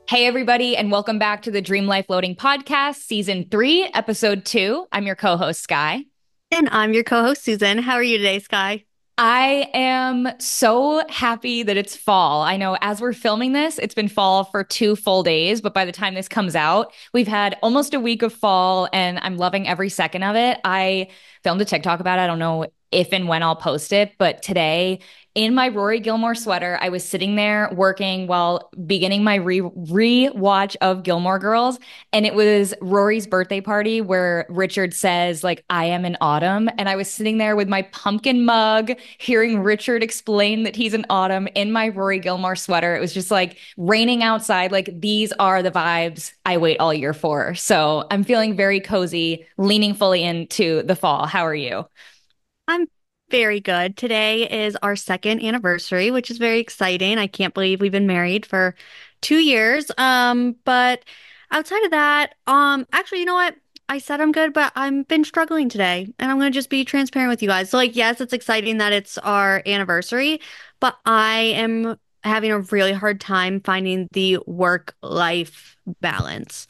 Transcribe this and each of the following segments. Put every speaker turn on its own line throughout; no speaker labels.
Hey, everybody, and welcome back to the Dream Life Loading Podcast, Season 3, Episode 2. I'm your co host, Skye.
And I'm your co-host, Susan. How are you today, Skye?
I am so happy that it's fall. I know as we're filming this, it's been fall for 2 full days, but by the time this comes out, we've had almost a week of fall and I'm loving every second of it. I filmed a TikTok about it. I don't know if and when I'll post it, but today in my Rory Gilmore sweater, I was sitting there working while beginning my re-watch of Gilmore Girls, and it was Rory's birthday party where Richard says like I am in autumn, and I was sitting there with my pumpkin mug hearing Richard explain that he's an autumn in my Rory Gilmore sweater. It was just like raining outside. Like these are the vibes I wait all year for. So I'm feeling very cozy, leaning fully into the fall. How are you?
I'm very good. Today is our second anniversary, which is very exciting. I can't believe we've been married for 2 years. But outside of that, actually, you know what? I said I'm good, but I've been struggling today, and I'm gonna just be transparent with you guys. So, like, yes, it's exciting that it's our anniversary, but I am having a really hard time finding the work-life balance.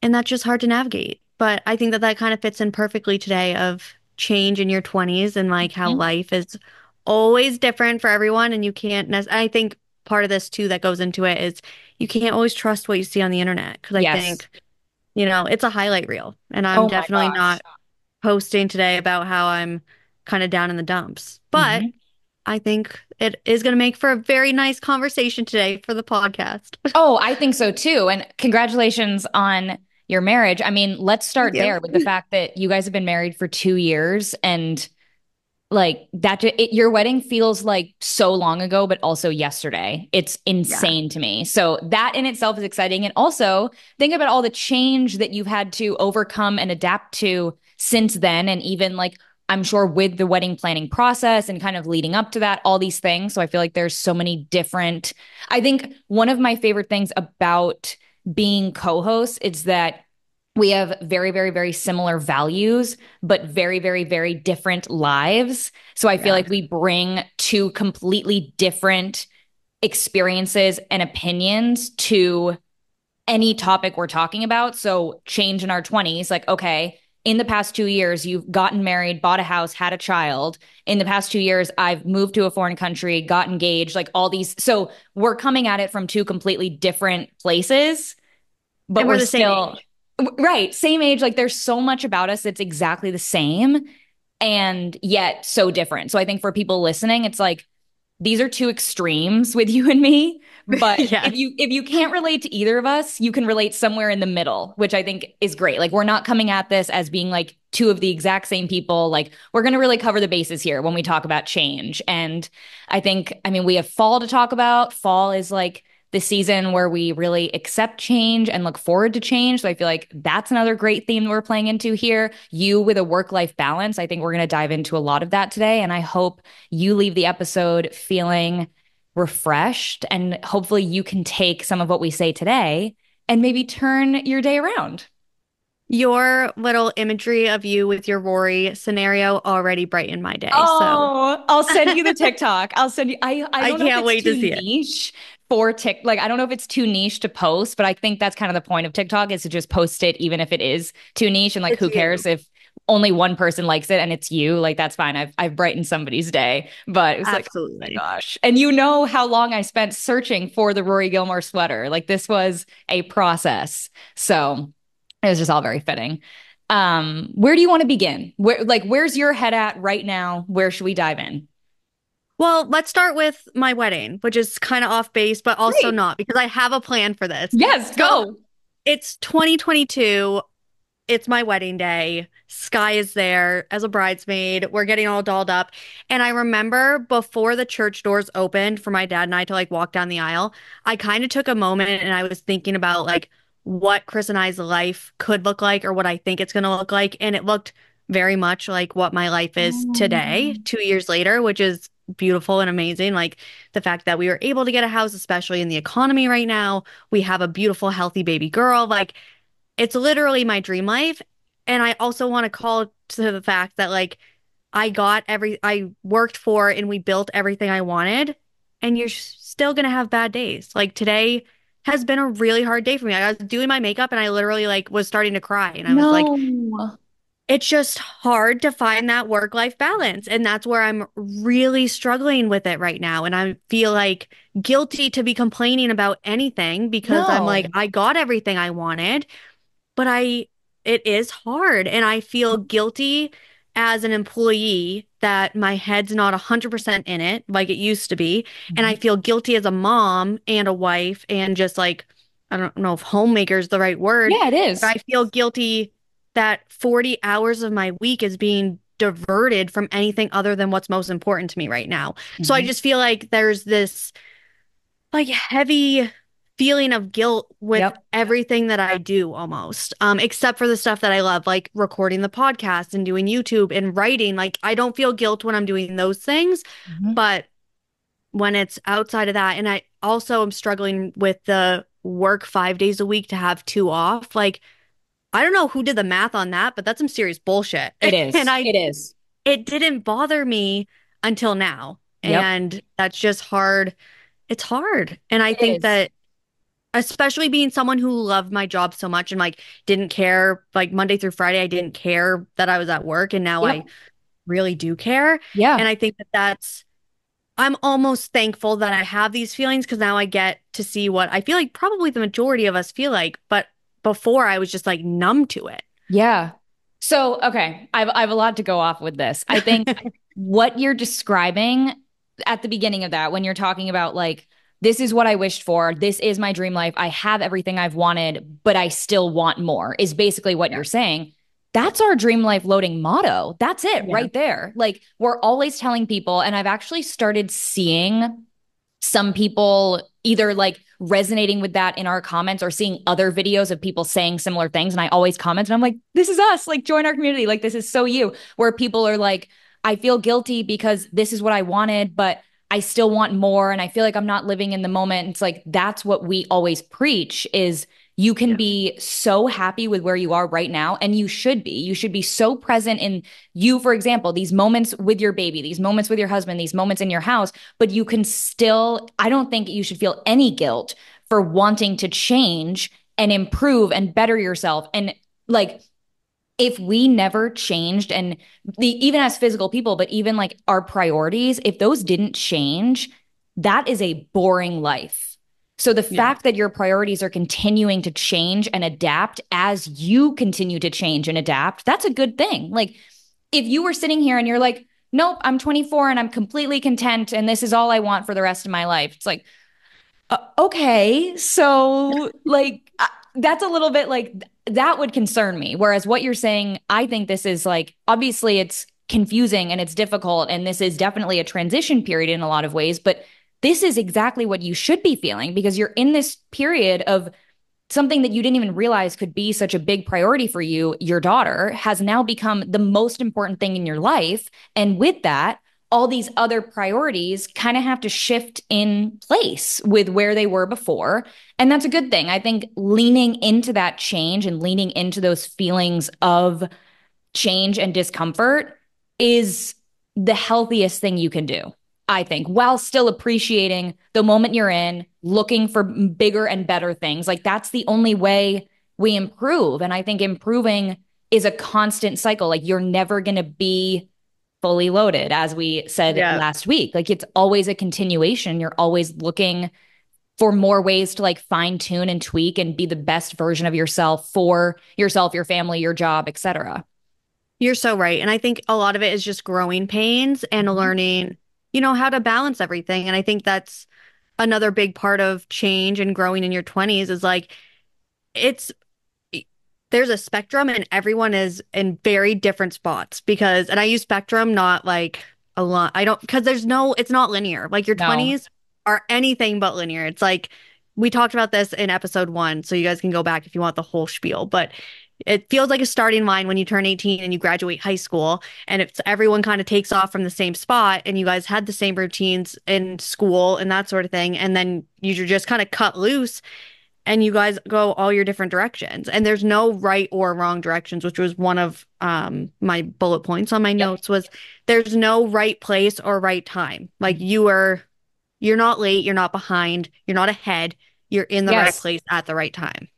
And that's just hard to navigate. But I think that that kind of fits in perfectly today of change in your 20s and like how
Mhm.
life is always different for everyone. And you can't, I think part of this too that goes into it is you can't always trust what you see on the internet. Cause I
Yes.
think, it's a highlight reel. And I'm
Oh my
definitely
gosh.
not posting today about how I'm kind of down in the dumps. But
Mhm.
I think it is going to make for a very nice conversation today for the podcast.
Oh, I think so too. And congratulations on your marriage. I mean, let's
Thank
start
you.
there with the fact that you guys have been married for 2 years and like your wedding feels like so long ago, but also yesterday. It's
Yeah.
insane to me. So that in itself is exciting. And also think about all the change that you've had to overcome and adapt to since then. And even like, I'm sure with the wedding planning process and kind of leading up to that, all these things. So I feel like there's so many different, I think one of my favorite things about being co-hosts is that we have very, very, very similar values, but very, very, very different lives. So I feel
Yeah.
like we bring two completely different experiences and opinions to any topic we're talking about. So change in our 20s, like, okay, in the past 2 years, you've gotten married, bought a house, had a child. In the past 2 years, I've moved to a foreign country, got engaged, like all these. So we're coming at it from two completely different places, but
And
we're
we're the same
still
age.
right, same age. Like there's so much about us that's exactly the same and yet so different. So I think for people listening, it's like these are two extremes with you and me, but
Yeah.
if you can't relate to either of us, you can relate somewhere in the middle, which I think is great. Like we're not coming at this as being like two of the exact same people. Like we're going to really cover the bases here when we talk about change. And I mean, we have fall to talk about. Fall is like the season where we really accept change and look forward to change. So I feel like that's another great theme we're playing into here. You with a work-life balance. I think we're going to dive into a lot of that today. And I hope you leave the episode feeling refreshed and hopefully you can take some of what we say today and maybe turn your day around.
Your little imagery of you with your Rory scenario already brightened my day. So
Oh, I'll send you the TikTok. I'll send you I
I
don't know if
can't
it's
wait to
too
see it.
niche for Tik like I don't know if it's too niche to post, but I think that's kind of the point of TikTok is to just post it even if it is too niche and like
It's
who
you.
cares if only one person likes it and it's you, like that's fine. I've brightened somebody's day, but it was like, oh my
Absolutely.
gosh. And you know how long I spent searching for the Rory Gilmore sweater. Like this was a process. So it was just all very fitting. Where do you want to begin? Where's your head at right now? Where should we dive in?
Well, let's start with my wedding, which is kind of off base, but also
Great.
not because I have a plan for this.
Yes,
So
go.
it's 2022. It's my wedding day. Skye is there as a bridesmaid. We're getting all dolled up. And I remember before the church doors opened for my dad and I to like walk down the aisle, I kind of took a moment and I was thinking about like what Chris and I's life could look like or what I think it's going to look like. And it looked very much like what my life is today,
Oh.
2 years later, which is beautiful and amazing. Like the fact that we were able to get a house, especially in the economy right now. We have a beautiful, healthy baby girl. Like, it's literally my dream life. And I also want to call to the fact that like I worked for and we built everything I wanted. And you're still going to have bad days. Like today has been a really hard day for me. I was doing my makeup and I literally like was starting to cry and I was like,
No.
it's just hard to find that work-life balance. And that's where I'm really struggling with it right now. And I feel like guilty to be complaining about anything because I'm like,
No.
I got everything I wanted, but it is hard. And I feel guilty as an employee that my head's not 100% in it like it used to be. And I
Mhm.
feel guilty as a mom and a wife and just like, I don't know if homemaker is the right word,
Yeah, it
but
is.
I feel guilty that 40 hours of my week is being diverted from anything other than what's most important to me right now. So I
Mhm.
just feel like there's this like heavy feeling of guilt with
Yep.
everything that I do almost. Except for the stuff that I love, like recording the podcast and doing YouTube and writing. Like I don't feel guilt when I'm doing those things,
Mhm.
but when it's outside of that, and I also am struggling with the work 5 days a week to have two off. Like I don't know who did the math on that, but that's some serious bullshit.
It
And
is. It is.
it didn't bother me until now.
Yep.
And that's just hard. It's hard. And I
It
think
is.
that especially being someone who loved my job so much and like didn't care like Monday through Friday, I didn't care that I was at work and now I
Yep.
really do care. And
Yeah.
I think that I'm almost thankful that I have these feelings because now I get to see what I feel like probably the majority of us feel like, but before I was just like numb to it.
Yeah. So, okay, I have a lot to go off with this. I think what you're describing at the beginning of that, when you're talking about like, this is what I wished for, this is my dream life, I have everything I've wanted, but I still want more, is basically what
Yeah.
you're saying. That's our dream life loading motto. That's it
Yeah.
right there. Like, we're always telling people, and I've actually started seeing some people either like resonating with that in our comments or seeing other videos of people saying similar things. And I always comment and I'm like, this is us. Like, join our community. Like, this is so you, where people are like, I feel guilty because this is what I wanted, but I still want more. And I feel like I'm not living in the moment. It's like, that's what we always preach is you can
Yeah.
be so happy with where you are right now. And you should be so present in you, for example, these moments with your baby, these moments with your husband, these moments in your house, but you can still, I don't think you should feel any guilt for wanting to change and improve and better yourself. And like, if we never changed and even as physical people, but even like our priorities, if those didn't change, that is a boring life. So the
Yeah.
fact that your priorities are continuing to change and adapt as you continue to change and adapt, that's a good thing. Like if you were sitting here and you're like, nope, I'm 24 and I'm completely content and this is all I want for the rest of my life. It's like, okay, so like that's a little bit like that would concern me. Whereas what you're saying, I think this is like obviously it's confusing and it's difficult, and this is definitely a transition period in a lot of ways, but this is exactly what you should be feeling because you're in this period of something that you didn't even realize could be such a big priority for you, your daughter, has now become the most important thing in your life. And with that, all these other priorities kind of have to shift in place with where they were before. And that's a good thing. I think leaning into that change and leaning into those feelings of change and discomfort is the healthiest thing you can do, I think, while still appreciating the moment you're in, looking for bigger and better things. Like that's the only way we improve. And I think improving is a constant cycle. Like you're never going to be fully loaded, as we said
Yeah.
last week. Like it's always a continuation. You're always looking for more ways to like fine tune and tweak and be the best version of yourself for yourself, your family, your job, etc.
You're so right. And I think a lot of it is just growing pains and
Mhm.
learning, you know, how to balance everything. And I think that's another big part of change and growing in your 20s is like it's there's a spectrum and everyone is in very different spots because and I use spectrum not like a lot. I don't because there's no it's not linear. Like your
No.
20s are anything but linear. It's like we talked about this in episode 1, so you guys can go back if you want the whole spiel, but it feels like a starting line when you turn 18 and you graduate high school and it's everyone kind of takes off from the same spot and you guys had the same routines in school and that sort of thing and then you're just kind of cut loose and you guys go all your different directions and there's no right or wrong directions, which was one of my bullet points on my
Yep.
notes was there's no right place or right time. Like you're not late, you're not behind, you're not ahead, you're in the right
Yes.
place at the right time.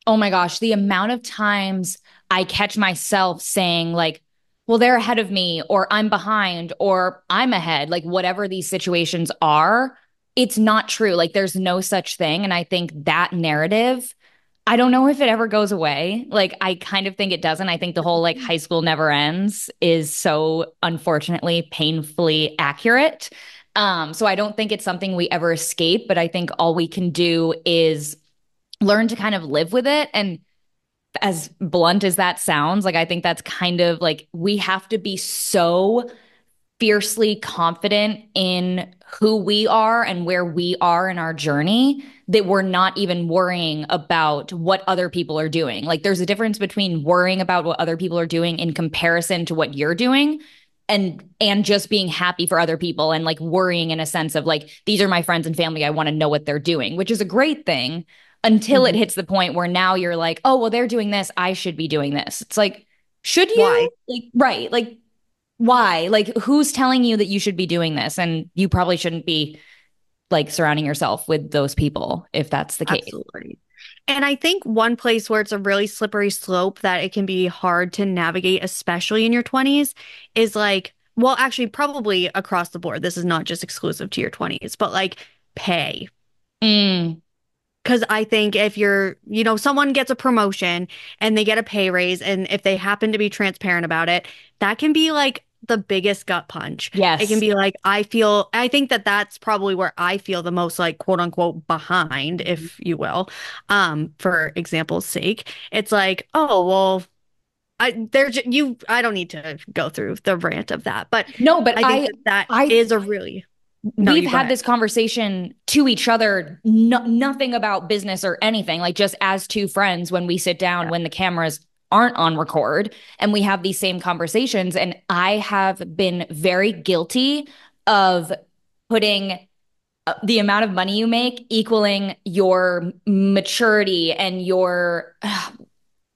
Oh my gosh, the amount of times I catch myself saying, like, well, they're ahead of me, or I'm behind, or I'm ahead, like, whatever these situations are, it's not true. Like, there's no such thing. And I think that narrative, I don't know if it ever goes away. Like, I kind of think it doesn't. I think the whole like high school never ends is so unfortunately painfully accurate. So I don't think it's something we ever escape, but I think all we can do is learn to kind of live with it. And as blunt as that sounds, like I think that's kind of like we have to be so fiercely confident in who we are and where we are in our journey that we're not even worrying about what other people are doing. Like there's a difference between worrying about what other people are doing in comparison to what you're doing and just being happy for other people and like worrying in a sense of like these are my friends and family, I want to know what they're doing, which is a great thing until it
Mhm.
hits the point where now you're like, oh well, they're doing this, I should be doing this. It's like, should you?
Why?
Like, right, like why? Like, who's telling you that you should be doing this? And you probably shouldn't be like surrounding yourself with those people if that's the case.
Absolutely. And I think one place where it's a really slippery slope that it can be hard to navigate, especially in your 20s, is like, well, actually, probably across the board. This is not just exclusive to your 20s, but like pay.
Mm,
Because I think if someone gets a promotion and they get a pay raise, and if they happen to be transparent about it, that can be like the biggest gut punch. It can
yes.
be like, I think that that's probably where I feel the most like quote unquote behind, if you will, for example's sake. It's like, oh, well, I don't need to go through the rant of that, but
No, but
I think that that
I,
is a really, no,
we've
you go
had
ahead.
this conversation to each other, nothing about business or anything, like just as two friends when we sit down
Yeah.
when the cameras aren't on record and we have these same conversations. And I have been very guilty of putting the amount of money you make equaling your maturity and your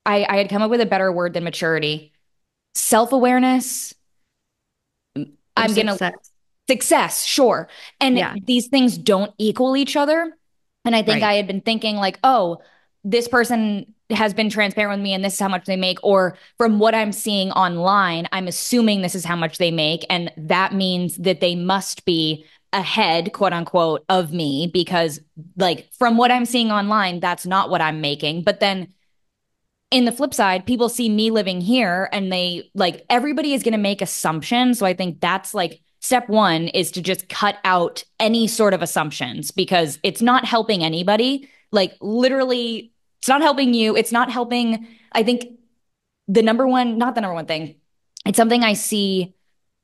I had come up with a better word than maturity, self-awareness.
Or
I'm gonna
success.
success, sure. And
Yeah,
these things don't equal each other. And I think
right.
I had been thinking like, oh, this person has been transparent with me and this is how much they make, or from what I'm seeing online, I'm assuming this is how much they make, and that means that they must be ahead, quote unquote, of me, because like from what I'm seeing online, that's not what I'm making. But then in the flip side, people see me living here and they like everybody is going to make assumptions. So I think that's like step one is to just cut out any sort of assumptions because it's not helping anybody. Like literally, it's not helping you. It's not helping. I think the number one, not the number one thing, it's something I see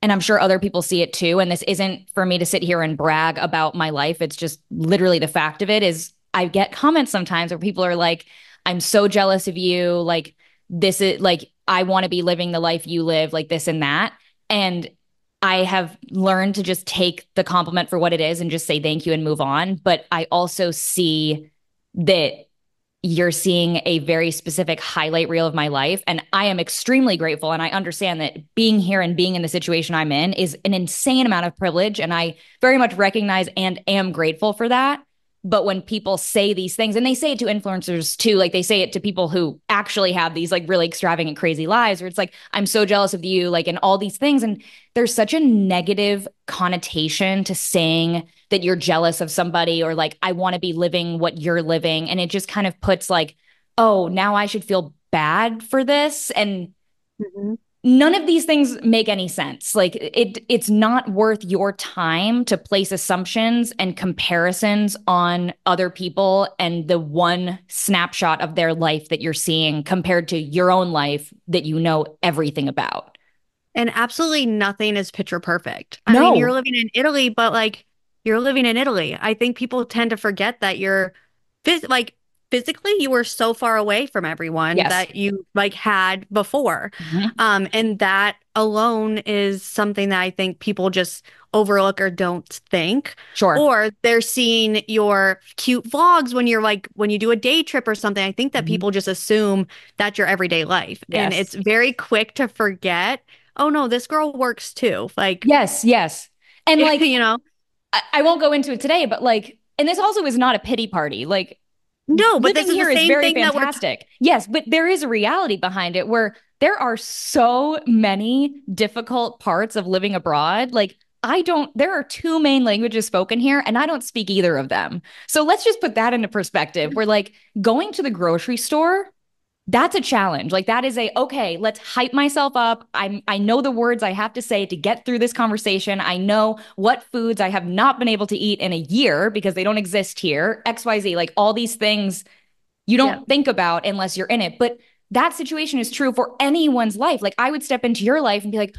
and I'm sure other people see it too. And this isn't for me to sit here and brag about my life. It's just literally the fact of it is I get comments sometimes where people are like, I'm so jealous of you. Like, this is like, I want to be living the life you live, like this and that. And I have learned to just take the compliment for what it is and just say thank you and move on. But I also see that you're seeing a very specific highlight reel of my life. And I am extremely grateful. And I understand that being here and being in the situation I'm in is an insane amount of privilege. And I very much recognize and am grateful for that. But when people say these things, and they say it to influencers too, like they say it to people who actually have these like really extravagant, crazy lives where it's like, I'm so jealous of you, like, and all these things. And there's such a negative connotation to saying that you're jealous of somebody or like, I want to be living what you're living. And it just kind of puts like, oh, now I should feel bad for this. And
Mhm.
none of these things make any sense. Like it's not worth your time to place assumptions and comparisons on other people and the one snapshot of their life that you're seeing compared to your own life that you know everything about.
And absolutely nothing is picture perfect. I mean, you're
No.
living in Italy, but like you're living in Italy. I think people tend to forget that you're like physically you were so far away from everyone
Yes.
that you like had before.
Mhm.
And that alone is something that I think people just overlook or don't think.
Sure.
Or they're seeing your cute vlogs when you're like when you do a day trip or something. I think that
Mhm.
people just assume that's your everyday life. And
Yes.
it's very quick to forget, oh no, this girl works too. Like,
Yes. Yes. And like
you know,
I won't go into it today, but like and this also is not a pity party. Like
No, but
living
this is the
here is
same
very
thing that
fantastic. Yes, but there is a reality behind it where there are so many difficult parts of living abroad. Like, there are two main languages spoken here, and I don't speak either of them. So let's just put that into perspective. We're like going to the grocery store, that's a challenge. Like that is okay, let's hype myself up. I know the words I have to say to get through this conversation. I know what foods I have not been able to eat in a year because they don't exist here. XYZ, like all these things you
yeah.
don't think about unless you're in it. But that situation is true for anyone's life. Like I would step into your life and be like,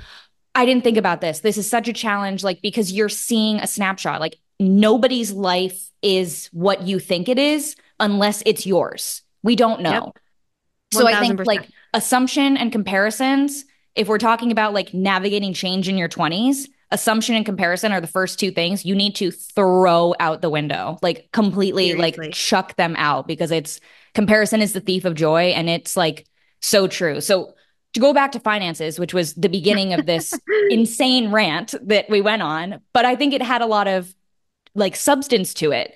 I didn't think about this. This is such a challenge, like because you're seeing a snapshot. Like nobody's life is what you think it is unless it's yours. We don't
Yep.
know. So I think
1000%.
like assumption and comparisons, if we're talking about like navigating change in your 20s, assumption and comparison are the first two things you need to throw out the window, like completely like
Seriously.
chuck them out because it's comparison is the thief of joy and it's like so true. So to go back to finances, which was the beginning of this insane rant that we went on, but I think it had a lot of like substance to it.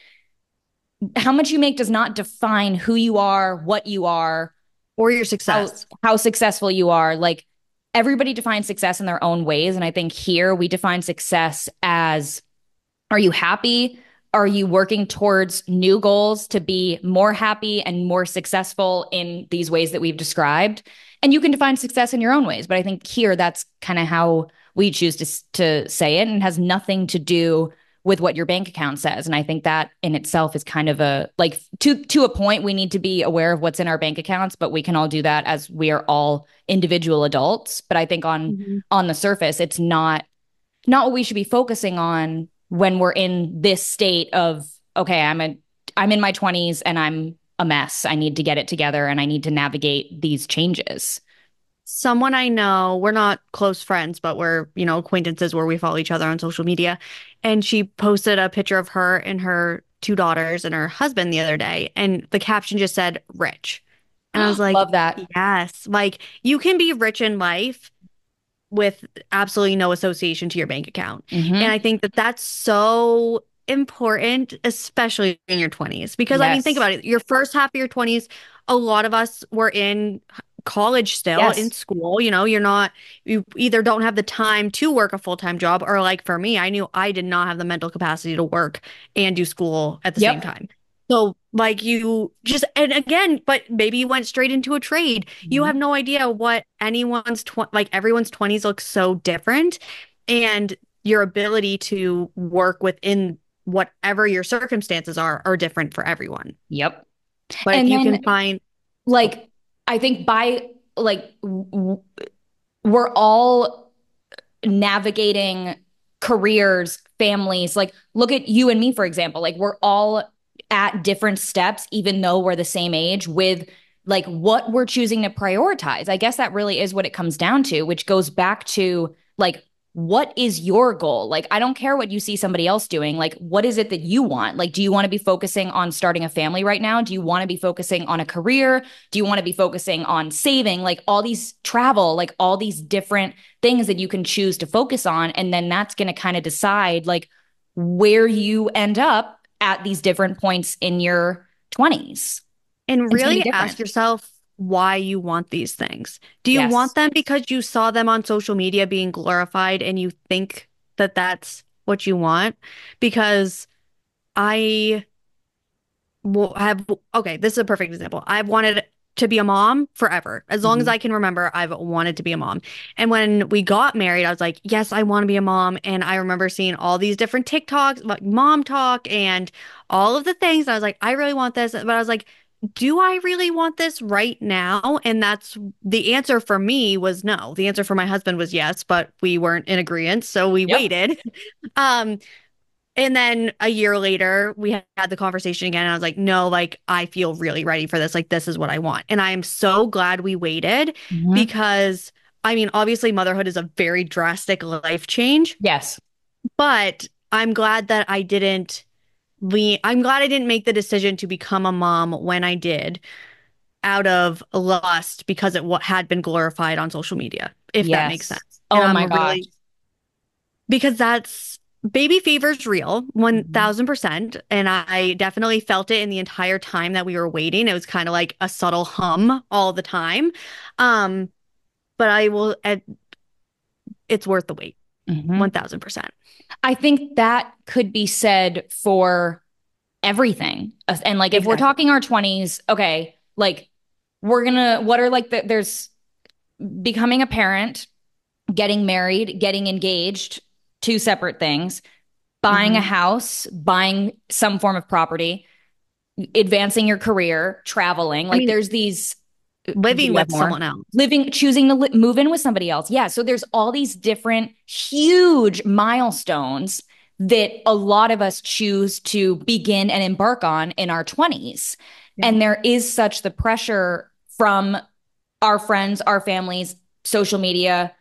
How much you make does not define who you are, what you are,
Or your
how
success.
how successful you are. Like everybody defines success in their own ways, and I think here we define success as, are you happy? Are you working towards new goals to be more happy and more successful in these ways that we've described? And you can define success in your own ways, but I think here that's kind of how we choose to say it, and has nothing to do with what your bank account says. And I think that in itself is kind of a like to a point we need to be aware of what's in our bank accounts, but we can all do that as we are all individual adults. But I think
Mhm.
on the surface, it's not what we should be focusing on when we're in this state of, okay, I'm in my 20s and I'm a mess. I need to get it together and I need to navigate these changes.
Someone I know, we're not close friends, but we're, acquaintances where we follow each other on social media. And she posted a picture of her and her two daughters and her husband the other day. And the caption just said, rich. And I was like,
Love that.
yes, like you can be rich in life with absolutely no association to your bank account. And
Hmm.
I think that that's so important, especially in your 20s. Because I mean, think
Yes.
about it. Your first half of your 20s, a lot of us were in college still, in
Yes.
school. You either don't have the time to work a full-time job, or like for me, I knew I did not have the mental capacity to work and do school at the same
Yep.
time. So, like, you just, and again, but maybe you went straight into a trade. You have
Mhm.
no idea what like everyone's 20s looks so different. And your ability to work within whatever your circumstances are different for everyone.
Yep.
But if
And
you can
then
find, oh,
like I think we're all navigating careers, families. Like, look at you and me, for example. Like, we're all at different steps, even though we're the same age, with like what we're choosing to prioritize. I guess that really is what it comes down to, which goes back to like, what is your goal? Like, I don't care what you see somebody else doing. Like, what is it that you want? Like, do you want to be focusing on starting a family right now? Do you want to be focusing on a career? Do you want to be focusing on saving? Like, all these travel, like, all these different things that you can choose to focus on. And then that's going to kind of decide like where you end up at these different points in your 20s.
and
It's going to
really
be
ask
different.
yourself why you want these things. Do you want
Yes.
them because you saw them on social media being glorified and you think that that's what you want? Because I have, okay, this is a perfect example. I've wanted to be a mom forever. As long as
Mhm.
I can remember, I've wanted to be a mom. And when we got married, I was like, yes, I want to be a mom. And I remember seeing all these different TikToks, like mom talk and all of the things. And I was like, I really want this. But I was like, do I really want this right now? And that's the answer for me was no. The answer for my husband was yes, but we weren't in agreement. So we
Yep.
waited. Um, and then a year later, we had the conversation again. And I was like, no, like, I feel really ready for this. Like, this is what I want. And I am so glad we waited
Mhm.
because, I mean, obviously, motherhood is a very drastic life change,
Yes.
but I'm glad that I'm glad I didn't make the decision to become a mom when I did out of lust because it had been glorified on social media, if that makes
Yes.
sense. And
Oh
I'm
my gosh.
really, because that's Baby fever's real,
Mhm.
1000%. And I definitely felt it in the entire time that we were waiting. It was kind of like a subtle hum all the time. Um, but it's worth the wait,
Mhm.
1000%.
I think that could be said for everything. And like if we're
Exactly.
talking our 20s, okay, like we're gonna, what are like there's becoming a parent, getting married, getting engaged, two separate things, buying a
Hmm.
house, buying some form of property, advancing your career, traveling.
I
Like
mean,
there's these, do
living
you have
with
more?
someone else.
Living, choosing to move in with somebody else. Yeah. So there's all these different huge milestones that a lot of us choose to begin and embark on in our 20s.
Yeah.
And there is such the pressure from our friends, our families, social media,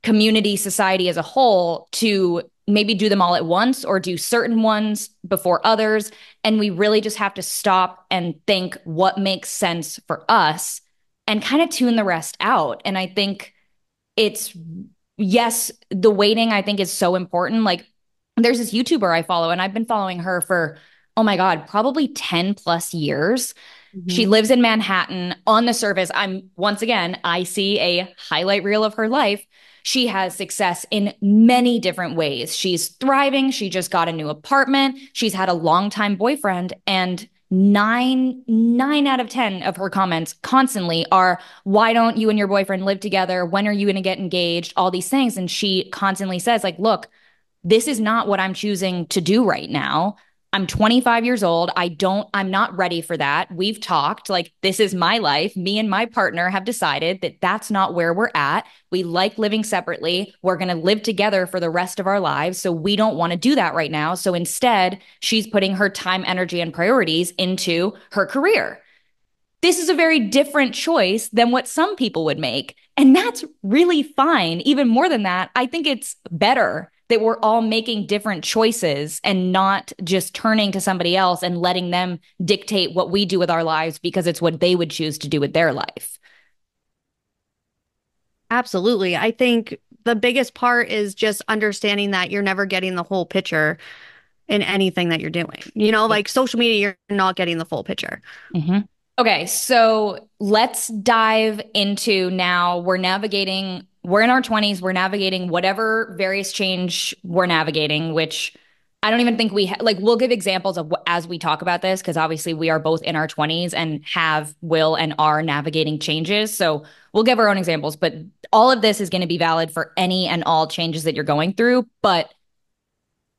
community, society as a whole to maybe do them all at once or do certain ones before others. And we really just have to stop and think what makes sense for us and kind of tune the rest out. And I think it's, yes, the waiting I think is so important. Like there's this YouTuber I follow, and I've been following her for, oh my God, probably 10 plus years. She
Hmm.
lives in Manhattan. On the surface, I'm once again, I see a highlight reel of her life. She has success in many different ways. She's thriving. She just got a new apartment. She's had a longtime boyfriend, and nine out of 10 of her comments constantly are, why don't you and your boyfriend live together? When are you going to get engaged? All these things. And she constantly says, like, look, this is not what I'm choosing to do right now. I'm 25 years old. I'm not ready for that. We've talked, like, this is my life. Me and my partner have decided that that's not where we're at. We like living separately. We're going to live together for the rest of our lives. So we don't want to do that right now. So instead, she's putting her time, energy, and priorities into her career. This is a very different choice than what some people would make. And that's really fine. Even more than that, I think it's better that we're all making different choices and not just turning to somebody else and letting them dictate what we do with our lives because it's what they would choose to do with their life.
Absolutely. I think the biggest part is just understanding that you're never getting the whole picture in anything that you're doing. Like social media, you're not getting the full picture.
Mm-hmm. Okay, so let's dive into now. We're in our 20s, we're navigating whatever various change we're navigating, which I don't even think like, we'll give examples of as we talk about this, because obviously we are both in our 20s and will, and are navigating changes. So we'll give our own examples, but all of this is going to be valid for any and all changes that you're going through. But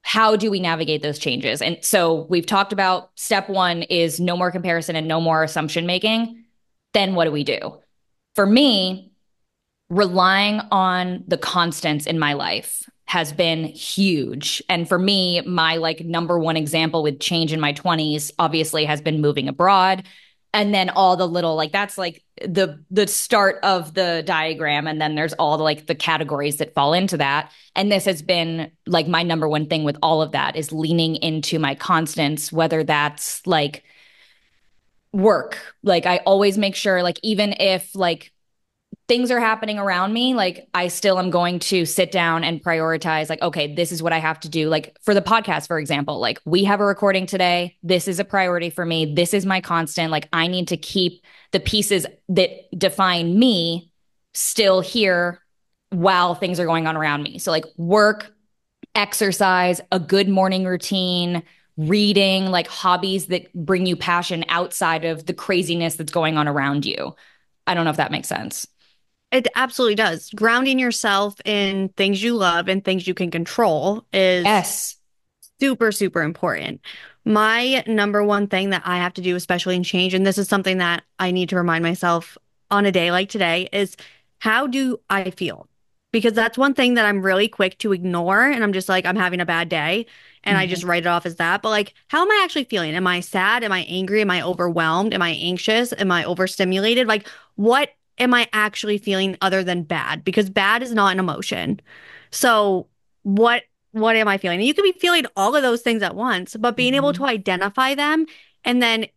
how do we navigate those changes? And so we've talked about step one is no more comparison and no more assumption making. Then what do we do? For me, relying on the constants in my life has been huge. And for me, my like number one example with change in my 20s obviously has been moving abroad. And then all the little, like, that's like the start of the diagram, and then there's all the like the categories that fall into that. And this has been like my number one thing with all of that is leaning into my constants, whether that's like work. Like I always make sure, like, even if like things are happening around me, like I still am going to sit down and prioritize, like, okay, this is what I have to do. Like for the podcast, for example, like we have a recording today. This is a priority for me. This is my constant. Like I need to keep the pieces that define me still here while things are going on around me. So like work, exercise, a good morning routine, reading, like hobbies that bring you passion outside of the craziness that's going on around you. I don't know if that makes sense.
It absolutely does. Grounding yourself in things you love and things you can control is
Yes.
super, super important. My number one thing that I have to do, especially in change, and this is something that I need to remind myself on a day like today, is how do I feel? Because that's one thing that I'm really quick to ignore. And I'm just like, I'm having a bad day. And I
Mhm.
just write it off as that. But like, how am I actually feeling? Am I sad? Am I angry? Am I overwhelmed? Am I anxious? Am I overstimulated? Like, what am I actually feeling other than bad? Because bad is not an emotion. So, what what am I feeling? And you could be feeling all of those things at once, but being able to
Mhm.
identify them. And then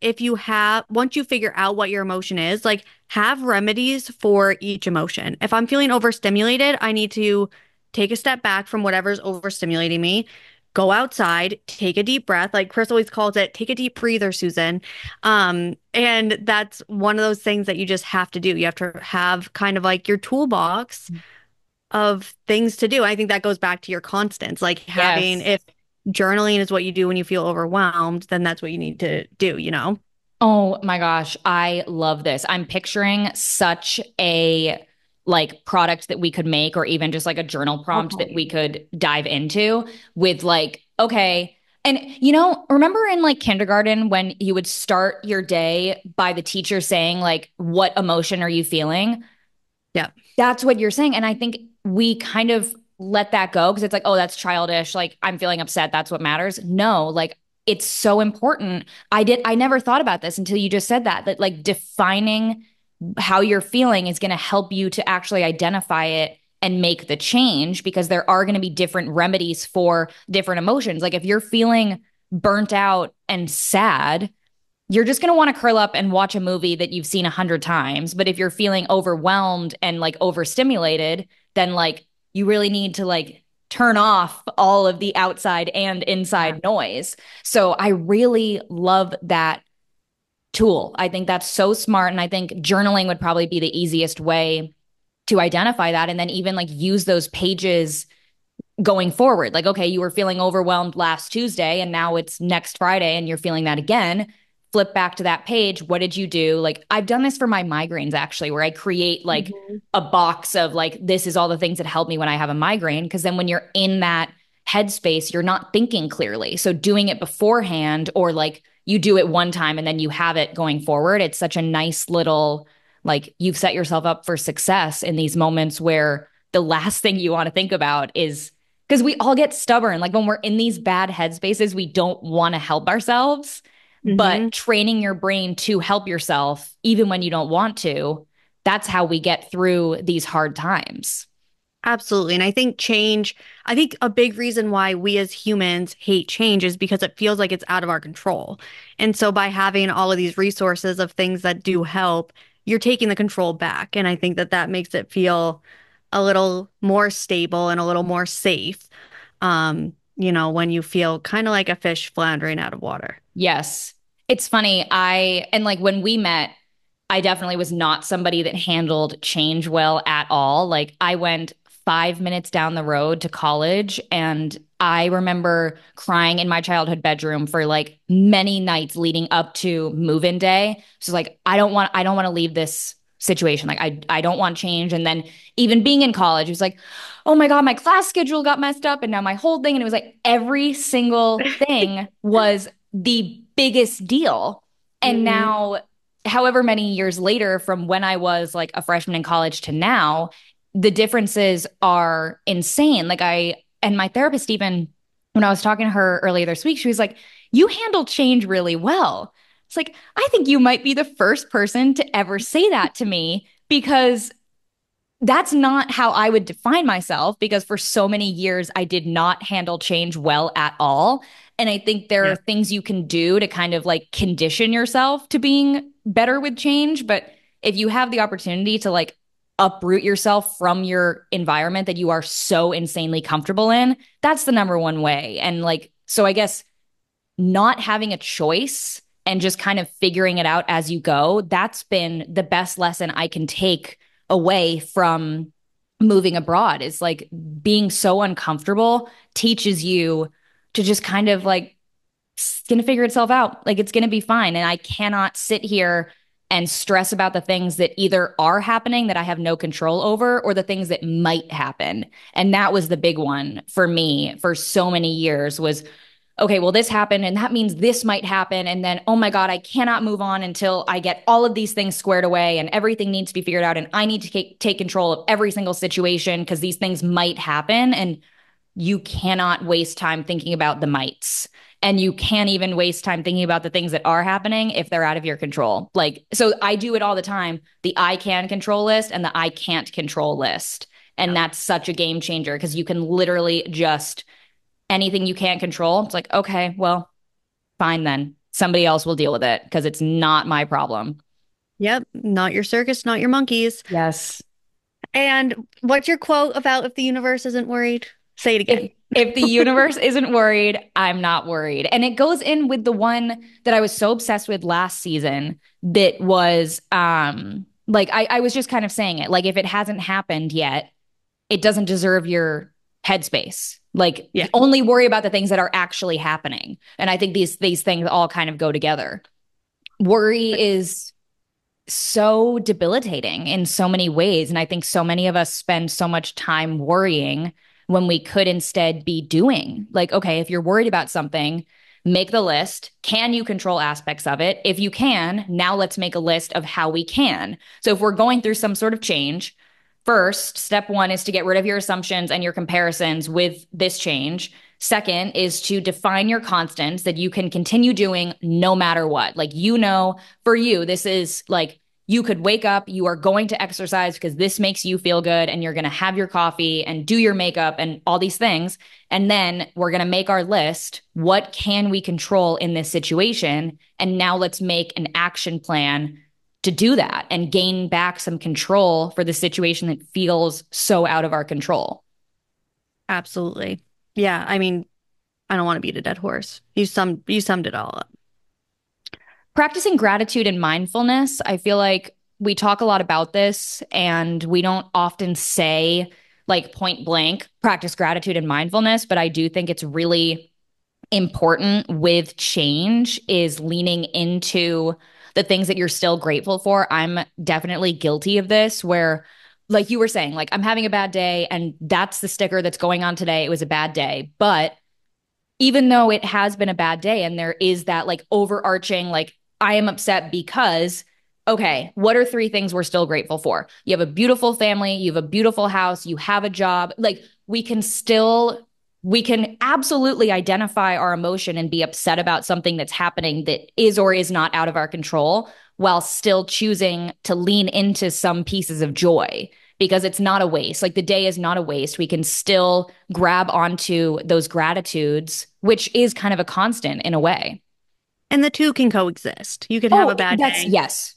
once you figure out what your emotion is, like have remedies for each emotion. If I'm feeling overstimulated, I need to take a step back from whatever's overstimulating me, go outside, take a deep breath. Like Chris always calls it, take a deep breather, Susan. And that's one of those things that you just have to do. You have to have kind of like your toolbox of things to do. I think that goes back to your constants, like having,
Yes.
if journaling is what you do when you feel overwhelmed, then that's what you need to do, you know?
Oh my gosh, I love this. I'm picturing such a like product that we could make, or even just like a journal prompt that we
Okay.
could dive into with like, okay. And remember in like kindergarten when you would start your day by the teacher saying like, what emotion are you feeling?
Yeah.
That's what you're saying. And I think we kind of let that go because it's like, oh, that's childish. Like, I'm feeling upset. That's what matters. No, like, it's so important. I never thought about this until you just said that like defining how you're feeling is going to help you to actually identify it and make the change, because there are going to be different remedies for different emotions. Like, if you're feeling burnt out and sad, you're just going to want to curl up and watch a movie that you've seen 100 times. But if you're feeling overwhelmed and like overstimulated, then like you really need to like turn off all of the outside and
Yeah.
inside noise. So I really love that tool. I think that's so smart. And I think journaling would probably be the easiest way to identify that. And then even like use those pages going forward. Like, okay, you were feeling overwhelmed last Tuesday and now it's next Friday and you're feeling that again. Flip back to that page. What did you do? Like, I've done this for my migraines actually, where I create like
Mhm.
a box of like, this is all the things that help me when I have a migraine. Cause then when you're in that headspace, you're not thinking clearly. So doing it beforehand, or like you do it one time and then you have it going forward, it's such a nice little, like, you've set yourself up for success in these moments where the last thing you want to think about is, because we all get stubborn. Like when we're in these bad headspaces, we don't want to help ourselves. But
Mhm.
training your brain to help yourself, even when you don't want to, that's how we get through these hard times.
Absolutely. And I think a big reason why we as humans hate change is because it feels like it's out of our control. And so by having all of these resources of things that do help, you're taking the control back. And I think that that makes it feel a little more stable and a little more safe, when you feel kind of like a fish floundering out of water.
Yes. It's funny. And like when we met, I definitely was not somebody that handled change well at all. Like I went 5 minutes down the road to college, and I remember crying in my childhood bedroom for like many nights leading up to move-in day. So like I don't want to leave this situation. Like I don't want change. And then even being in college, it was like, oh my God, my class schedule got messed up and now my whole thing. And it was like every single thing was the biggest deal. And
Hmm.
now, however many years later from when I was like a freshman in college to now, the differences are insane. Like and my therapist, even when I was talking to her earlier this week, she was like, you handle change really well. It's like, I think you might be the first person to ever say that to me, because that's not how I would define myself, because for so many years I did not handle change well at all. And I think there are
Yeah.
things you can do to kind of like condition yourself to being better with change. But if you have the opportunity to like uproot yourself from your environment that you are so insanely comfortable in, that's the number one way. And like, so I guess not having a choice and just kind of figuring it out as you go, that's been the best lesson I can take away from moving abroad, is like being so uncomfortable teaches you to just kind of like, it's going to figure itself out. Like it's going to be fine. And I cannot sit here and stress about the things that either are happening that I have no control over, or the things that might happen. And that was the big one for me for so many years was, okay, well, this happened and that means this might happen. And then, oh my God, I cannot move on until I get all of these things squared away and everything needs to be figured out. And I need to take control of every single situation because these things might happen. And you cannot waste time thinking about the mights. And you can't even waste time thinking about the things that are happening if they're out of your control. Like, so I do it all the time, the I can control list and the I can't control list. And that's such a game changer because you can literally just anything you can't control. It's like, okay, well, fine then. Somebody else will deal with it because it's not my problem.
Yep. Not your circus, not your monkeys.
Yes.
And what's your quote about if the universe isn't worried? Say it
If
again.
if the universe isn't worried, I'm not worried. And it goes in with the one that I was so obsessed with last season that was like I was just kind of saying it. Like if it hasn't happened yet, it doesn't deserve your headspace. Like
Yeah.
only worry about the things that are actually happening. And I think these things all kind of go together. Worry is so debilitating in so many ways. And I think so many of us spend so much time worrying when we could instead be doing. Like, okay, if you're worried about something, make the list. Can you control aspects of it? If you can, now let's make a list of how we can. So if we're going through some sort of change, first, step one is to get rid of your assumptions and your comparisons with this change. Second is to define your constants that you can continue doing no matter what. Like, for you, this is like you could wake up, you are going to exercise because this makes you feel good, and you're going to have your coffee and do your makeup and all these things. And then we're going to make our list. What can we control in this situation? And now let's make an action plan to do that and gain back some control for the situation that feels so out of our control.
Absolutely. Yeah. I mean, I don't want to beat a dead horse. You summed it all up.
Practicing gratitude and mindfulness, I feel like we talk a lot about this and we don't often say like point blank, practice gratitude and mindfulness, but I do think it's really important with change is leaning into the things that you're still grateful for. I'm definitely guilty of this where like you were saying, like I'm having a bad day and that's the sticker that's going on today. It was a bad day. But even though it has been a bad day and there is that like overarching, like, I am upset because, okay, what are three things we're still grateful for? You have a beautiful family, you have a beautiful house, you have a job. Like, we can absolutely identify our emotion and be upset about something that's happening that is or is not out of our control while still choosing to lean into some pieces of joy because it's not a waste. Like the day is not a waste. We can still grab onto those gratitudes, which is kind of a constant in a way.
And the two can coexist. You could have
Oh,
a bad
that's
day.
yes.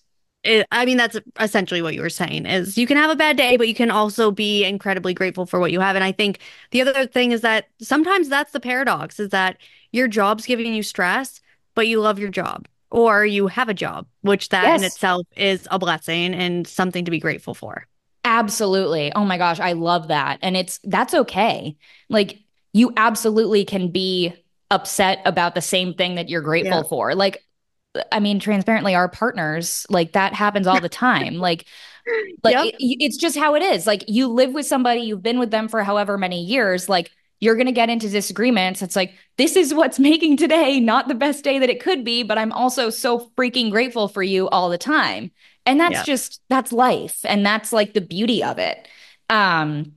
I mean, that's essentially what you were saying is you can have a bad day, but you can also be incredibly grateful for what you have. And I think the other thing is that sometimes that's the paradox is that your job's giving you stress, but you love your job or you have a job, which that in
Yes.
itself is a blessing and something to be grateful for.
Absolutely. Oh my gosh, I love that. And that's okay. Like you absolutely can be upset about the same thing that you're
Yeah.
grateful for. Like I mean, transparently, our partners, like that happens all the time. Like
Yep.
it's just how it is. Like you live with somebody, you've been with them for however many years, like you're going to get into disagreements. It's like, this is what's making today not the best day that it could be, but I'm also so freaking grateful for you all the time. And
Yeah.
that's life. And that's like the beauty of it. Um,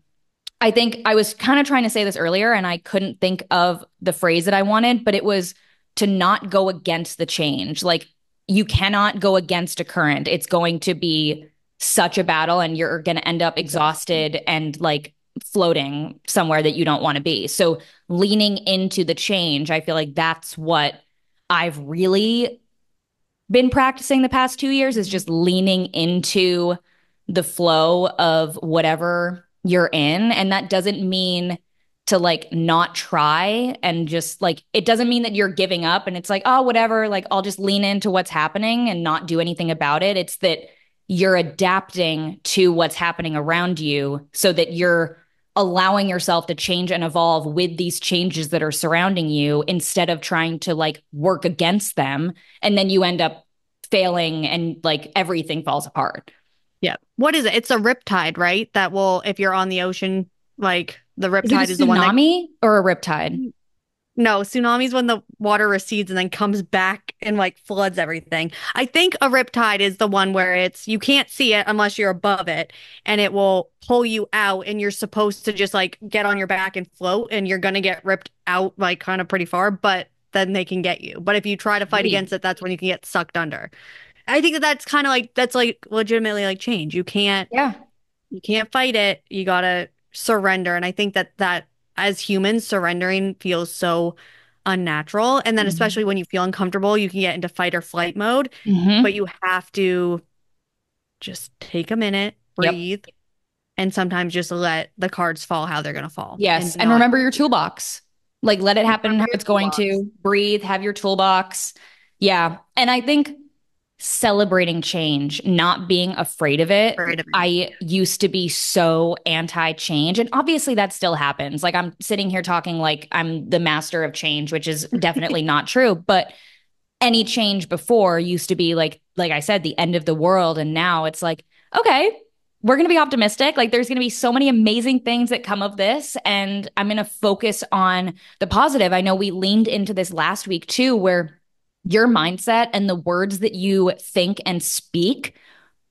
I think I was kind of trying to say this earlier and I couldn't think of the phrase that I wanted, but it was to not go against the change. Like you cannot go against a current. It's going to be such a battle and you're going to end up
Exhausted.
exhausted and like floating somewhere that you don't want to be. So leaning into the change, I feel like that's what I've really been practicing the past 2 years is just leaning into the flow of whatever you're in. And that doesn't mean to like not try and just like, it doesn't mean that you're giving up and it's like, oh, whatever, like I'll just lean into what's happening and not do anything about it. It's that you're adapting to what's happening around you so that you're allowing yourself to change and evolve with these changes that are surrounding you instead of trying to like work against them and then you end up failing and like everything falls apart.
Yeah. What is it? It's a riptide, right? That will, if you're on the ocean, like the
Is it a
riptide is the one that
tsunami or a riptide?
no, tsunamis when the water recedes and then comes back and like floods everything. I think a riptide is the one where it's you can't see it unless you're above it and it will pull you out and you're supposed to just like get on your back and float and you're gonna get ripped out like kind of pretty far, but then they can get you. But if you try to fight
Sweet.
against it, that's when you can get sucked under. I think that that's kind of like that's like legitimately like change.
Yeah.
You can't fight it. You gotta surrender. And I think that as humans, surrendering feels so unnatural. And then especially when you feel uncomfortable, you can get into fight or flight mode, but
Mm-hmm.
you have to just take a minute,
Yep.
breathe, and sometimes just let the cards fall how they're going to fall
Yes.
and
And
not
remember your toolbox. Like let it happen
remember
how
your
it's going
toolbox.
to. Breathe, have your toolbox. Yeah. And I think celebrating change, not being afraid of it.
Afraid of it.
I used to be so anti change. And obviously that still happens. Like I'm sitting here talking like I'm the master of change, which is definitely not true. But any change before used to be like I said, the end of the world. And now it's like, okay, we're going to be optimistic. Like there's going to be so many amazing things that come of this. And I'm going to focus on the positive. I know we leaned into this last week too, where your mindset and the words that you think and speak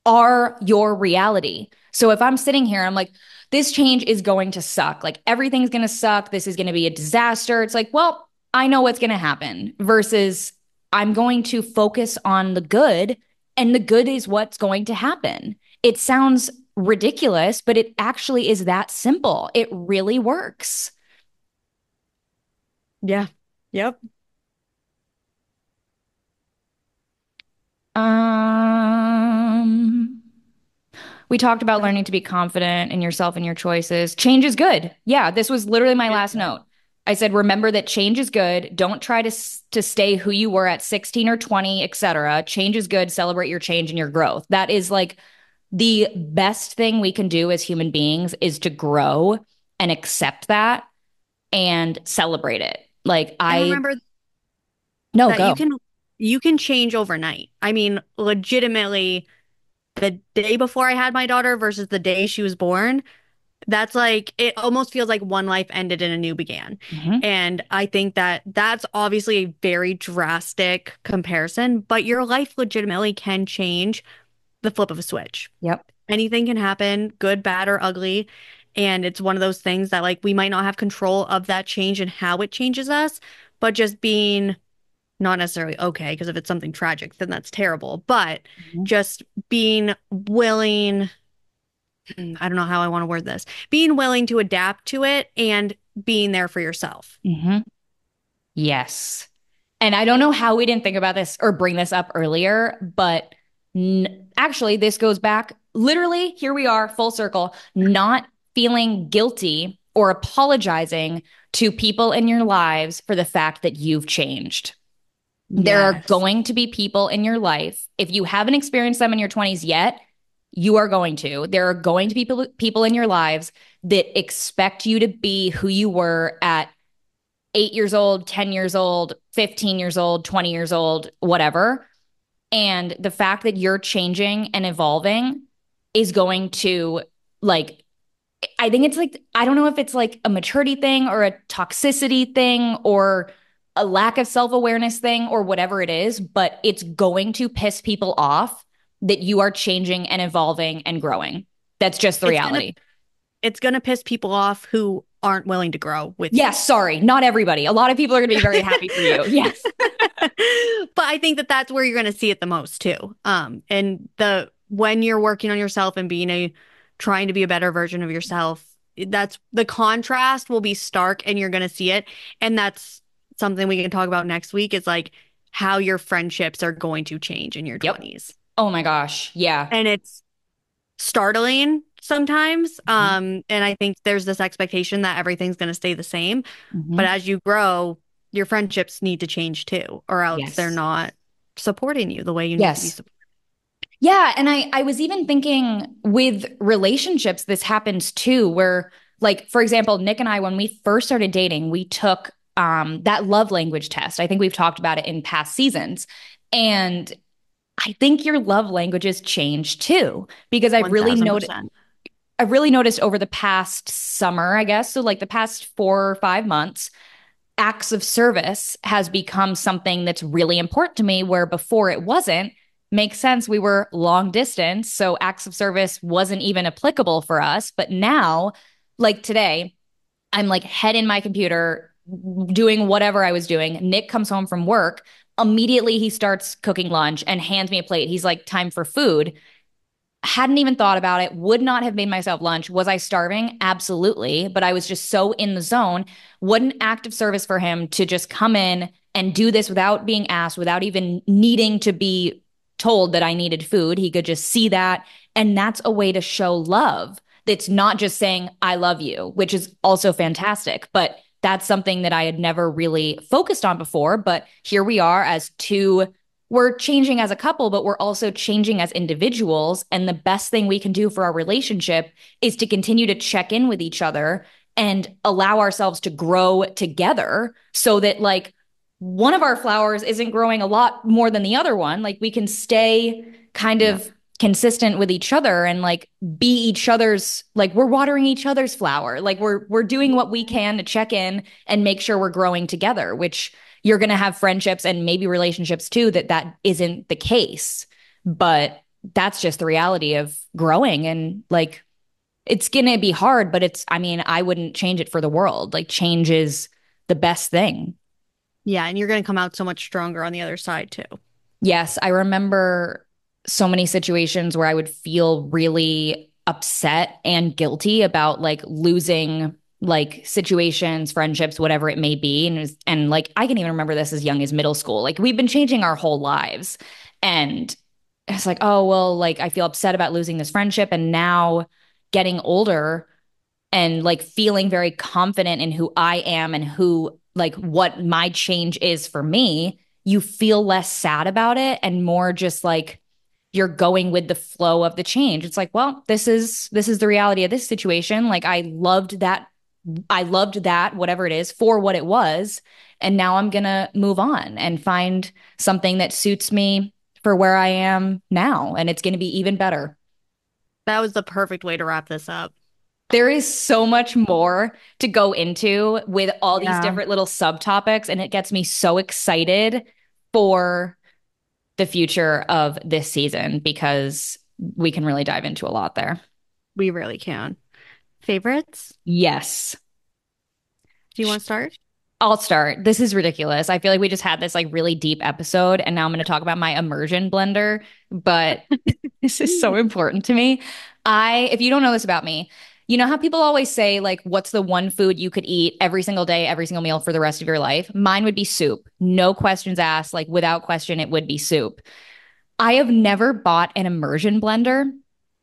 are your reality. So if I'm sitting here, I'm like, this change is going to suck. Like everything's going to suck. This is going to be a disaster. It's like, well, I know what's going to happen versus I'm going to focus on the good, and the good is what's going to happen. It sounds ridiculous, but it actually is that simple. It really works.
Yeah. Yep.
Um, We talked about learning to be confident in yourself and your choices. Change is good. Yeah, this was literally my
It's
last
good.
note. I said, remember that change is good. Don't try to stay who you were at 16 or 20, etc. Change is good. Celebrate your change and your growth. That is like the best thing we can do as human beings is to grow and accept that and celebrate it. Like
And
I
remember
no
that
go.
you can change overnight. I mean, legitimately, the day before I had my daughter versus the day she was born, that's like it almost feels like one life ended and a new began.
Mhm.
And I think that that's obviously a very drastic comparison, but your life legitimately can change the flip of a switch.
Yep.
Anything can happen, good, bad, or ugly. And it's one of those things that like we might not have control of that change and how it changes us, but just being not necessarily okay, because if it's something tragic, then that's terrible. But
Mhm.
just being willing, I don't know how I want to word this, being willing to adapt to it and being there for yourself.
Mhm. Yes. And I don't know how we didn't think about this or bring this up earlier, but actually, this goes back literally, here we are, full circle, not feeling guilty or apologizing to people in your lives for the fact that you've changed. There are
Yes.
going to be people in your life. If you haven't experienced them in your 20s yet, you are going to. There are going to be people in your lives that expect you to be who you were at 8 years old, 10 years old, 15 years old, 20 years old, whatever. And the fact that you're changing and evolving is going to, like, I think it's like, I don't know if it's like a maturity thing or a toxicity thing or a lack of self awareness thing or whatever it is, but it's going to piss people off that you are changing and evolving and growing. That's just the
It's gonna
reality.
it's gonna piss people off who aren't willing to grow with you.
Yes, sorry, not everybody. A lot of people are going to be very happy for you. Yes.
But I think that that's where you're going to see it the most too. And the when you're working on yourself and being a trying to be a better version of yourself, that's the contrast will be stark and you're going to see it. And that's something we can talk about next week is like how your friendships are going to change in your
Yep.
20s.
Oh my gosh. Yeah.
And it's startling sometimes.
Mhm.
And I think there's this expectation that everything's going to stay the same. But
Mhm.
as you grow, your friendships need to change too, or else they're
Yes.
not supporting you the way you need to be
Yes.
supported.
Yeah. And I was even thinking with relationships, this happens too, where, like, for example, Nick and I, when we first started dating, we took that love language test. I think we've talked about it in past seasons. And I think your love languages change too, because
1000%.
I've really noticed over the past summer, I guess, so like the past 4 or 5 months, acts of service has become something that's really important to me, where before it wasn't. Makes sense. We were long distance, so acts of service wasn't even applicable for us. But now, like today, I'm like head in my computer doing whatever I was doing. Nick comes home from work. Immediately, he starts cooking lunch and hands me a plate. He's like, time for food. Hadn't even thought about it, would not have made myself lunch. Was I starving? Absolutely. But I was just so in the zone. What an act of service for him to just come in and do this without being asked, without even needing to be told that I needed food. He could just see that. And that's a way to show love. it's not just saying I love you, which is also fantastic, but that's something that I had never really focused on before. But here we are as two, we're changing as a couple, but we're also changing as individuals. And the best thing we can do for our relationship is to continue to check in with each other and allow ourselves to grow together so that, like, one of our flowers isn't growing a lot more than the other one. Like, we can stay kind
Yeah.
of consistent with each other and like be each other's, like, we're watering each other's flower. Like, we're doing what we can to check in and make sure we're growing together, which you're going to have friendships and maybe relationships too that isn't the case. But that's just the reality of growing. And like, it's going to be hard, but I mean, I wouldn't change it for the world. Like, change is the best thing.
Yeah, and you're going to come out so much stronger on the other side too.
Yes, I remember so many situations where I would feel really upset and guilty about like losing like situations, friendships, whatever it may be. And like I can even remember this as young as middle school. Like, we've been changing our whole lives. And it's like, oh, well, like I feel upset about losing this friendship. And now getting older and like feeling very confident in who I am and who, like, what my change is for me, you feel less sad about it and more just like you're going with the flow of the change. It's like, well, this is the reality of this situation. Like, I loved that, whatever it is, for what it was. And now I'm gonna move on and find something that suits me for where I am now. And it's gonna be even better.
That was the perfect way to wrap this up.
There is so much more to go into with all these
Yeah.
different little subtopics, and it gets me so excited for the future of this season because we can really dive into a lot there.
We really can. Favorites?
Yes.
Do you want to start?
I'll start. This is ridiculous. I feel like we just had this like really deep episode, and now I'm going to talk about my immersion blender, but this is so important to me. If you don't know this about me, you know how people always say, like, what's the one food you could eat every single day, every single meal for the rest of your life? Mine would be soup. No questions asked. Like, without question, it would be soup. I have never bought an immersion blender.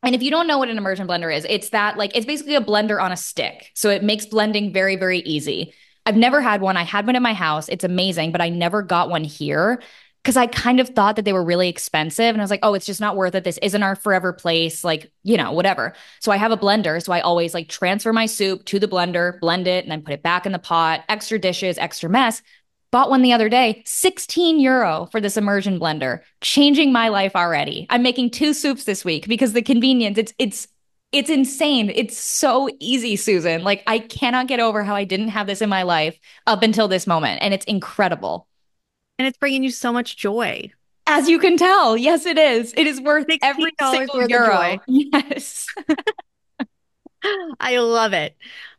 And if you don't know what an immersion blender is, it's that, like, it's basically a blender on a stick. So it makes blending very, very easy. I've never had one. I had one at my house. It's amazing, but I never got one here because I kind of thought that they were really expensive. And I was like, oh, it's just not worth it. This isn't our forever place. Like, whatever. So I have a blender. So I always like transfer my soup to the blender, blend it, and then put it back in the pot. Extra dishes, extra mess. Bought one the other day, €16 for this immersion blender, changing my life already. I'm making two soups this week because the convenience, it's insane. It's so easy, Susan. Like, I cannot get over how I didn't have this in my life up until this moment, and it's incredible.
And it's bringing you so much joy.
As you can tell, yes, it is. It is worth every
$16
single
worth of
euro.
joy.
Yes.
I love it.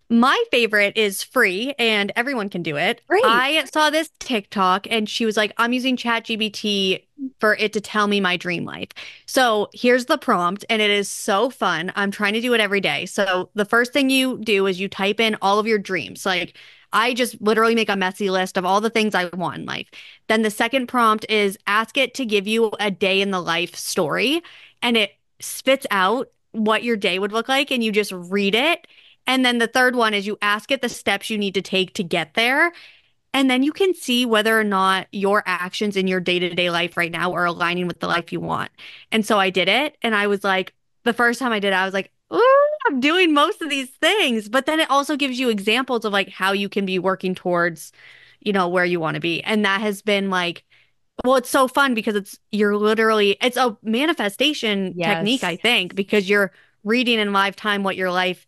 My favorite is free and everyone can do it.
Great.
I saw this TikTok and she was like, I'm using ChatGPT for it to tell me my dream life. So here's the prompt, and it is so fun. I'm trying to do it every day. So the first thing you do is you type in all of your dreams. Like, I just literally make a messy list of all the things I want in life. Then the second prompt is ask it to give you a day in the life story, and it spits out what your day would look like, and you just read it. And then the third one is you ask it the steps you need to take to get there. And then you can see whether or not your actions in your day-to-day life right now are aligning with the life you want. And so I did it. And I was like, the first time I did it, I was like, ooh, I'm doing most of these things. But then it also gives you examples of like how you can be working towards, where you want to be. And that has been like, well, it's so fun because it's a manifestation technique,
Yes.
I think, because you're reading in live time what your life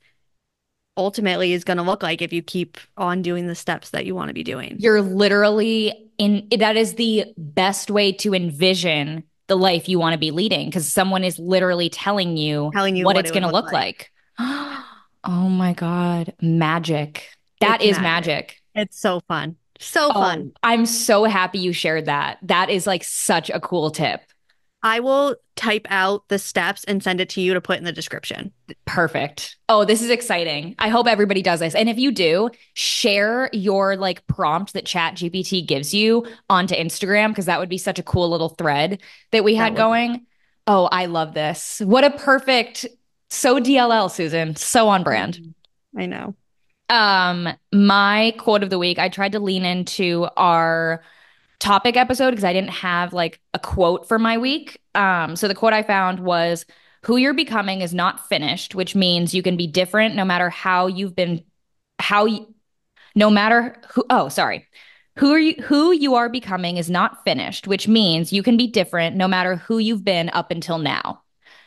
ultimately is going to look like if you keep on doing the steps that you want to be doing.
You're literally that is the best way to envision the life you want to be leading because someone is literally telling you
Telling you
what
what
it's
it
going
would
to
look
look
like.
like. Oh my God. Magic. That
It's
is
magic.
magic.
It's so fun. So
Oh,
fun.
I'm so happy you shared that. That is like such a cool tip.
I will type out the steps and send it to you to put in the description.
Perfect. Oh, this is exciting. I hope everybody does this. And if you do, share your like prompt that Chat GPT gives you onto Instagram because that would be such a cool little thread that we
That
had
would be
going. Oh, I love this. What a perfect So DLL, Susan. So on brand.
Mhm. I know.
My quote of the week, I tried to lean into our topic episode because I didn't have like a quote for my week. So the quote I found was, "Who you're becoming is not finished, which means you can be different no matter how you've been, how you, no matter who, oh, sorry. Who you are becoming is not finished, which means you can be different no matter who you've been up until now."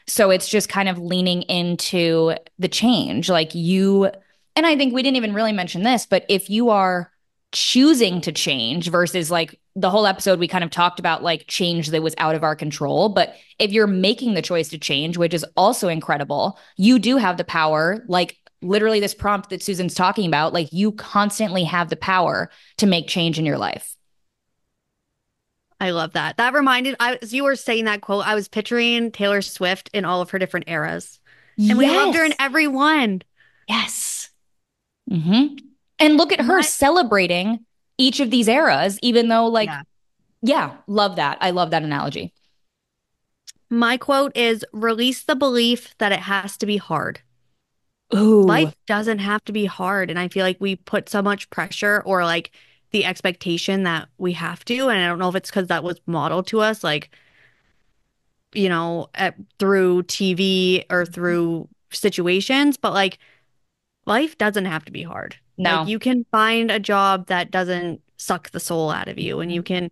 So it's just kind of leaning into the change. Like you, and I think we didn't even really mention this, but if you are choosing to change versus like the whole episode, we kind of talked about like change that was out of our control. But if you're making the choice to change, which is also incredible, you do have the power, like literally this prompt that Susan's talking about, like you constantly have the power to make change in your life.
I love that. That reminded, as you were saying that quote, I was picturing Taylor Swift in all of her different eras. And we loved her in
Yes.
every one.
Yes. Mm-hmm. And look at her
My,
celebrating each of these eras, even though, like,
yeah.
yeah, love that. I love that analogy.
My quote is release the belief that it has to be hard.
Ooh,
Life doesn't have to be hard. And I feel like we put so much pressure or like the expectation that we have to. And I don't know if it's because that was modeled to us, like, through TV or through situations, but like life doesn't have to be hard. Like
no.
you can find a job that doesn't suck the soul out of you and you can,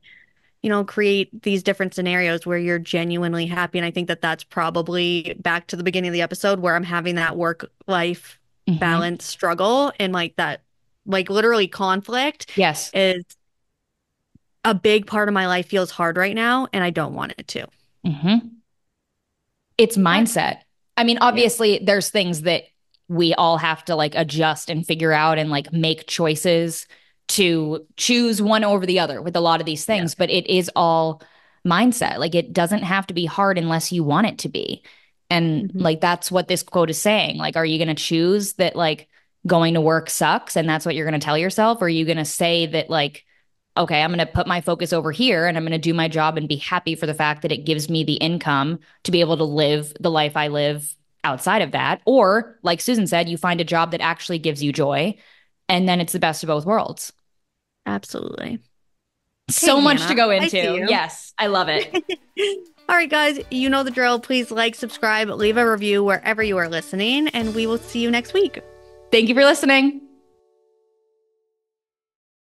create these different scenarios where you're genuinely happy. And I think that that's probably back to the beginning of the episode where I'm having that work life
Mm-hmm.
balance struggle and like that, like literally conflict
Yes.
is a big part of my life feels hard right now and I don't want it to.
Mm-hmm. It's
But
mindset. I mean,
yeah.
obviously, there's things that we all have to like adjust and figure out and like make choices to choose one over the other with a lot of these
Yeah.
things, but it is all mindset. Like, it doesn't have to be hard unless you want it to be. And
Mhm.
like, that's what this quote is saying. Like, are you going to choose that like going to work sucks and that's what you're going to tell yourself? Or are you going to say that like, okay, I'm going to put my focus over here and I'm going to do my job and be happy for the fact that it gives me the income to be able to live the life I live outside of that. Or, like Susan said, you find a job that actually gives you joy, and then it's the best of both worlds.
Absolutely. Okay,
So much to
Hannah,
go
I see
into.
you.
Yes, I love it.
All right, guys, you know the drill. Please like, subscribe, leave a review wherever you are listening, and we will see you next week.
Thank you for listening.